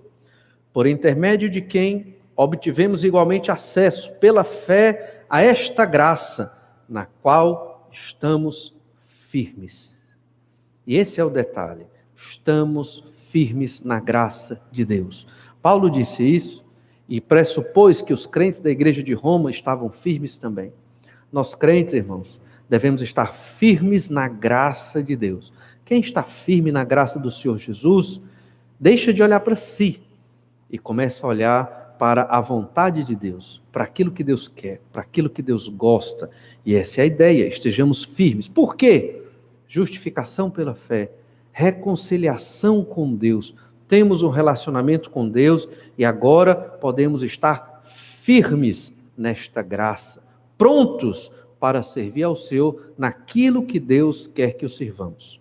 Por intermédio de quem obtivemos igualmente acesso pela fé a esta graça, na qual estamos firmes. E esse é o detalhe. Estamos firmes na graça de Deus. Paulo disse isso e pressupôs que os crentes da igreja de Roma estavam firmes também. Nós crentes, irmãos, devemos estar firmes na graça de Deus. Quem está firme na graça do Senhor Jesus, deixa de olhar para si e começa a olhar para a vontade de Deus, para aquilo que Deus quer, para aquilo que Deus gosta. E essa é a ideia, estejamos firmes. Por quê? Justificação pela fé, reconciliação com Deus. Temos um relacionamento com Deus e agora podemos estar firmes nesta graça, prontos para servir ao Senhor naquilo que Deus quer que o sirvamos.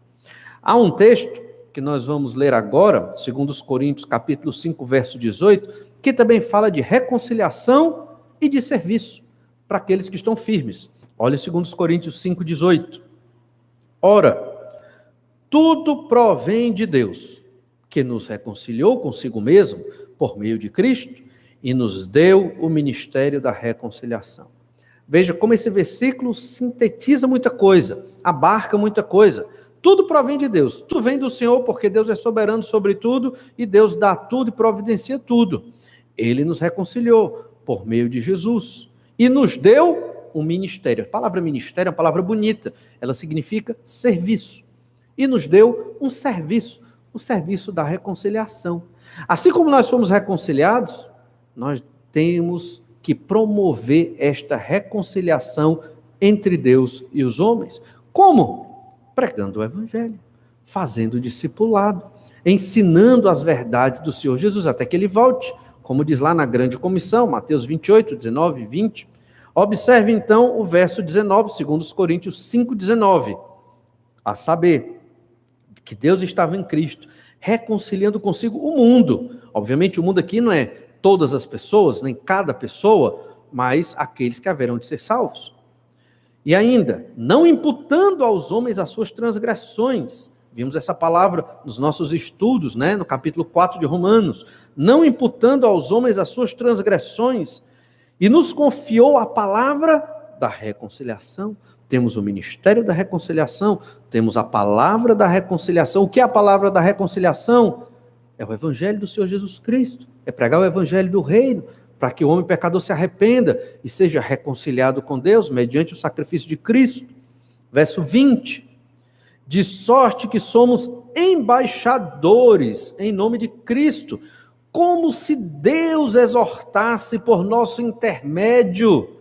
Há um texto que nós vamos ler agora, segundo os Coríntios, capítulo 5, verso 18, que também fala de reconciliação e de serviço para aqueles que estão firmes. Olha segundo os Coríntios 5, 18. Ora, tudo provém de Deus, que nos reconciliou consigo mesmo por meio de Cristo e nos deu o ministério da reconciliação. Veja como esse versículo sintetiza muita coisa, abarca muita coisa. Tudo provém de Deus, tudo vem do Senhor, porque Deus é soberano sobre tudo, e Deus dá tudo e providencia tudo. Ele nos reconciliou por meio de Jesus, e nos deu um ministério. A palavra ministério é uma palavra bonita, ela significa serviço. E nos deu um serviço, o serviço da reconciliação. Assim como nós fomos reconciliados, nós temos que promover esta reconciliação entre Deus e os homens. Como? Pregando o Evangelho, fazendo discipulado, ensinando as verdades do Senhor Jesus até que Ele volte, como diz lá na grande comissão, Mateus 28, 19 e 20. Observe então o verso 19, segundo os Coríntios 5, 19. A saber, que Deus estava em Cristo, reconciliando consigo o mundo. Obviamente o mundo aqui não é todas as pessoas, nem cada pessoa, mas aqueles que haverão de ser salvos. E ainda, não imputando aos homens as suas transgressões. Vimos essa palavra nos nossos estudos, no capítulo 4 de Romanos. Não imputando aos homens as suas transgressões. E nos confiou a palavra da reconciliação. Temos o ministério da reconciliação, temos a palavra da reconciliação. O que é a palavra da reconciliação? É o Evangelho do Senhor Jesus Cristo. É pregar o Evangelho do reino, para que o homem pecador se arrependa e seja reconciliado com Deus mediante o sacrifício de Cristo. Verso 20. De sorte que somos embaixadores em nome de Cristo, como se Deus exortasse por nosso intermédio,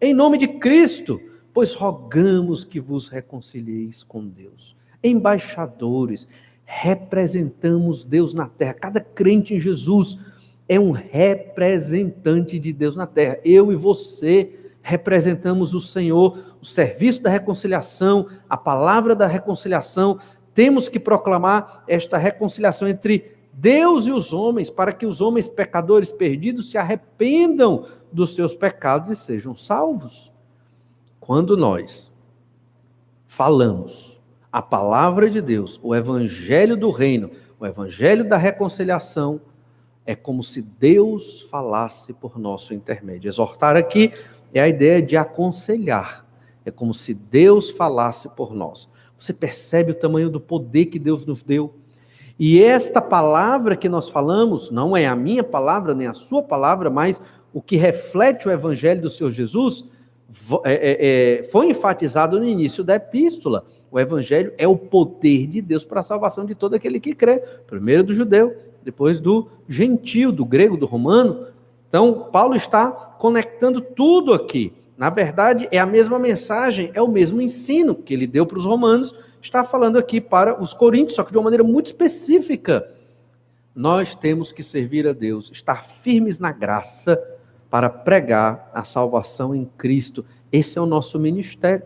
em nome de Cristo, pois rogamos que vos reconcilieis com Deus. Embaixadores, representamos Deus na terra. Cada crente em Jesus é um representante de Deus na terra. Eu e você representamos o Senhor, o serviço da reconciliação, a palavra da reconciliação. Temos que proclamar esta reconciliação entre Deus e os homens, para que os homens pecadores perdidos se arrependam dos seus pecados e sejam salvos. Quando nós falamos a palavra de Deus, o evangelho do reino, o evangelho da reconciliação, é como se Deus falasse por nosso intermédio. Exortar aqui é a ideia de aconselhar. É como se Deus falasse por nós. Você percebe o tamanho do poder que Deus nos deu? E esta palavra que nós falamos, não é a minha palavra, nem a sua palavra, mas o que reflete o evangelho do Senhor Jesus, foi enfatizado no início da epístola. O evangelho é o poder de Deus para a salvação de todo aquele que crê. Primeiro do judeu, depois do gentio, do grego, do romano. Então, Paulo está conectando tudo aqui. Na verdade, é a mesma mensagem, é o mesmo ensino que ele deu para os romanos, está falando aqui para os coríntios, só que de uma maneira muito específica. Nós temos que servir a Deus, estar firmes na graça para pregar a salvação em Cristo. Esse é o nosso ministério.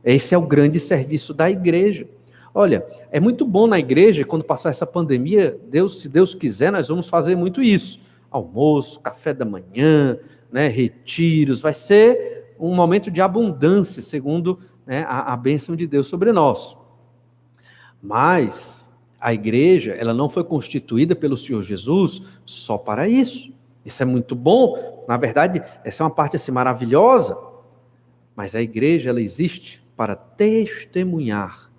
Esse é o grande serviço da igreja. Olha, é muito bom na igreja, quando passar essa pandemia, se Deus quiser, nós vamos fazer muito isso. Almoço, café da manhã, retiros, vai ser um momento de abundância, segundo a bênção de Deus sobre nós. Mas a igreja, ela não foi constituída pelo Senhor Jesus só para isso. Isso é muito bom, na verdade, essa é uma parte assim maravilhosa, mas a igreja, ela existe para testemunhar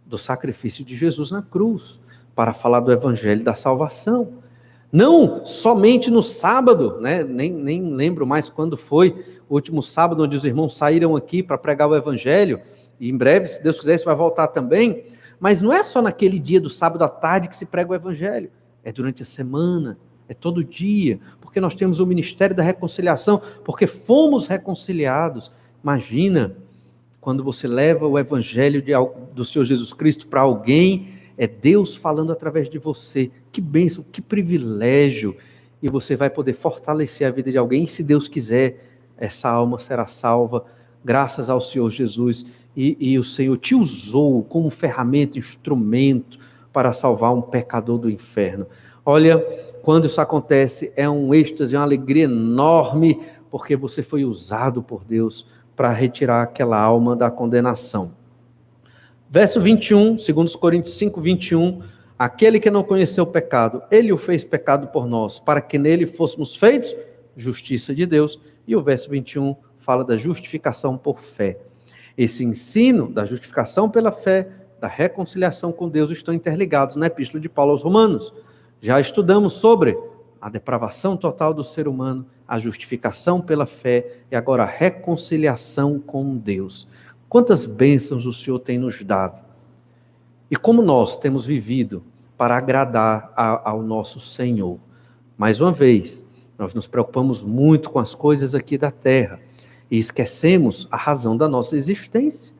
do sacrifício de Jesus na cruz, para falar do evangelho da salvação. Não somente no sábado, nem lembro mais quando foi o último sábado onde os irmãos saíram aqui para pregar o evangelho, e em breve, se Deus quiser, isso vai voltar também, mas não é só naquele dia do sábado à tarde que se prega o evangelho, é durante a semana, é todo dia, porque nós temos o ministério da reconciliação, porque fomos reconciliados. Imagina, quando você leva o evangelho do Senhor Jesus Cristo para alguém, é Deus falando através de você. Que bênção, que privilégio. E você vai poder fortalecer a vida de alguém. E se Deus quiser, essa alma será salva, graças ao Senhor Jesus. E o Senhor te usou como ferramenta, instrumento para salvar um pecador do inferno. Olha, quando isso acontece, é um êxtase, uma alegria enorme, porque você foi usado por Deus para retirar aquela alma da condenação. Verso 21, 2 Coríntios 5, 21, aquele que não conheceu o pecado, ele o fez pecado por nós, para que nele fôssemos feitos justiça de Deus. E o verso 21 fala da justificação por fé. Esse ensino da justificação pela fé, da reconciliação com Deus, estão interligados na Epístola de Paulo aos Romanos. Já estudamos sobre a depravação total do ser humano, a justificação pela fé e agora a reconciliação com Deus. Quantas bênçãos o Senhor tem nos dado. E como nós temos vivido para agradar ao nosso Senhor. Mais uma vez, nós nos preocupamos muito com as coisas aqui da terra e esquecemos a razão da nossa existência.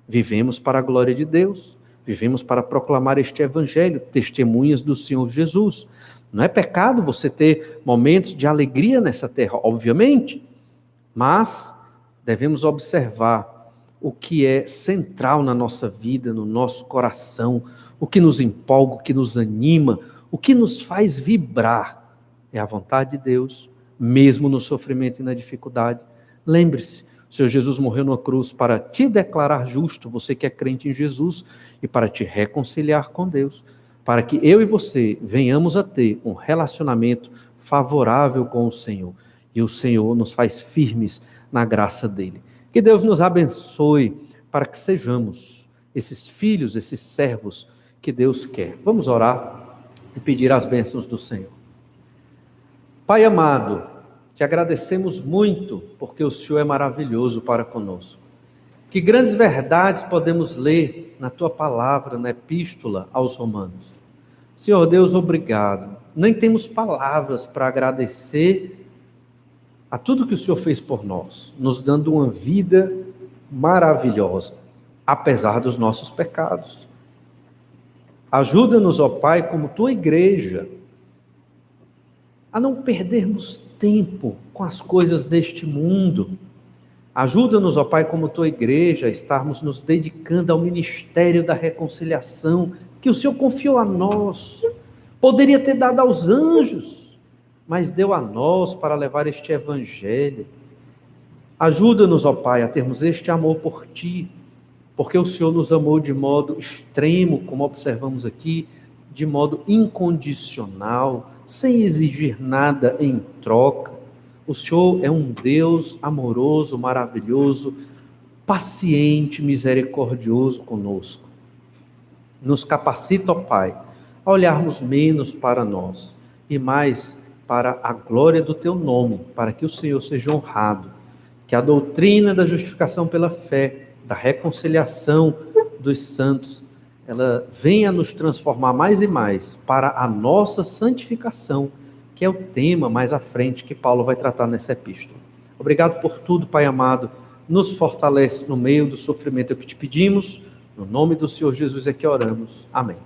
Vivemos para a glória de Deus, vivemos para proclamar este evangelho, testemunhas do Senhor Jesus. Não é pecado você ter momentos de alegria nessa terra, obviamente, mas devemos observar o que é central na nossa vida, no nosso coração, o que nos empolga, o que nos anima, o que nos faz vibrar. É a vontade de Deus, mesmo no sofrimento e na dificuldade. Lembre-se, o Senhor Jesus morreu numa cruz para te declarar justo, você que é crente em Jesus, e para te reconciliar com Deus, para que eu e você venhamos a ter um relacionamento favorável com o Senhor. E o Senhor nos faz firmes na graça dele. Que Deus nos abençoe para que sejamos esses filhos, esses servos que Deus quer. Vamos orar e pedir as bênçãos do Senhor. Pai amado, te agradecemos muito porque o Senhor é maravilhoso para conosco. Que grandes verdades podemos ler na tua palavra, na epístola aos Romanos. Senhor Deus, obrigado. Nem temos palavras para agradecer a tudo que o Senhor fez por nós, nos dando uma vida maravilhosa, apesar dos nossos pecados. Ajuda-nos, ó Pai, como tua igreja, a não perdermos tempo com as coisas deste mundo. Ajuda-nos, ó Pai, como tua igreja, a estarmos nos dedicando ao ministério da reconciliação, que o Senhor confiou a nós. Poderia ter dado aos anjos, mas deu a nós para levar este evangelho. Ajuda-nos, ó Pai, a termos este amor por Ti, porque o Senhor nos amou de modo extremo, como observamos aqui, de modo incondicional, sem exigir nada em troca. O Senhor é um Deus amoroso, maravilhoso, paciente, misericordioso conosco. Nos capacita, ó Pai, a olharmos menos para nós e mais para a glória do Teu nome, para que o Senhor seja honrado, que a doutrina da justificação pela fé, da reconciliação dos santos, ela venha nos transformar mais e mais para a nossa santificação, que é o tema mais à frente que Paulo vai tratar nessa epístola. Obrigado por tudo, Pai amado, nos fortalece no meio do sofrimento, é o que te pedimos, no nome do Senhor Jesus é que oramos. Amém.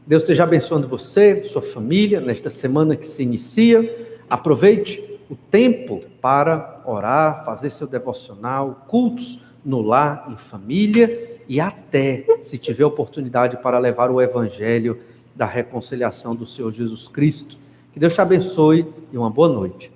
Deus esteja abençoando você, sua família, nesta semana que se inicia. Aproveite o tempo para orar, fazer seu devocional, cultos no lar, em família, e até, se tiver oportunidade, para levar o evangelho da reconciliação do Senhor Jesus Cristo. Que Deus te abençoe e uma boa noite.